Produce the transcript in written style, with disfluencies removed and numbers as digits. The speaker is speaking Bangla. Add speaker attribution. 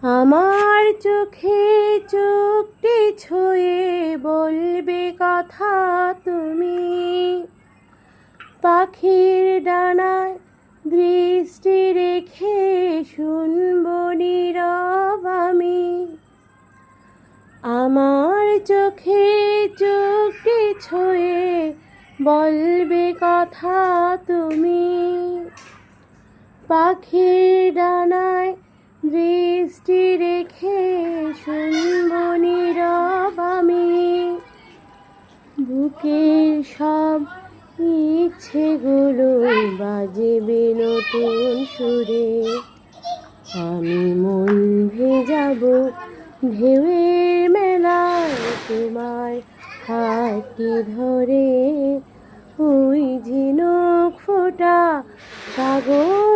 Speaker 1: আমার চোখে চোখটি ছুঁয়ে বলবে কথা তুমি, পাখির ডানায় দৃষ্টি রেখে শুনব নীরব আমি। আমার চোখে চোখটি ছুঁয়ে বলবে কথা তুমি, পাখির ডানায় দৃষ্টি রেখে শুনব নীরব আমি। বুকের সব ইচ্ছেগুলো বাজবে নতুন সুরে, আমি মন ভেজাবো ঢেউয়ের মেলায় তোমার হাতটি ধরে। ওই ঝিনুক ফোঁটা সাগর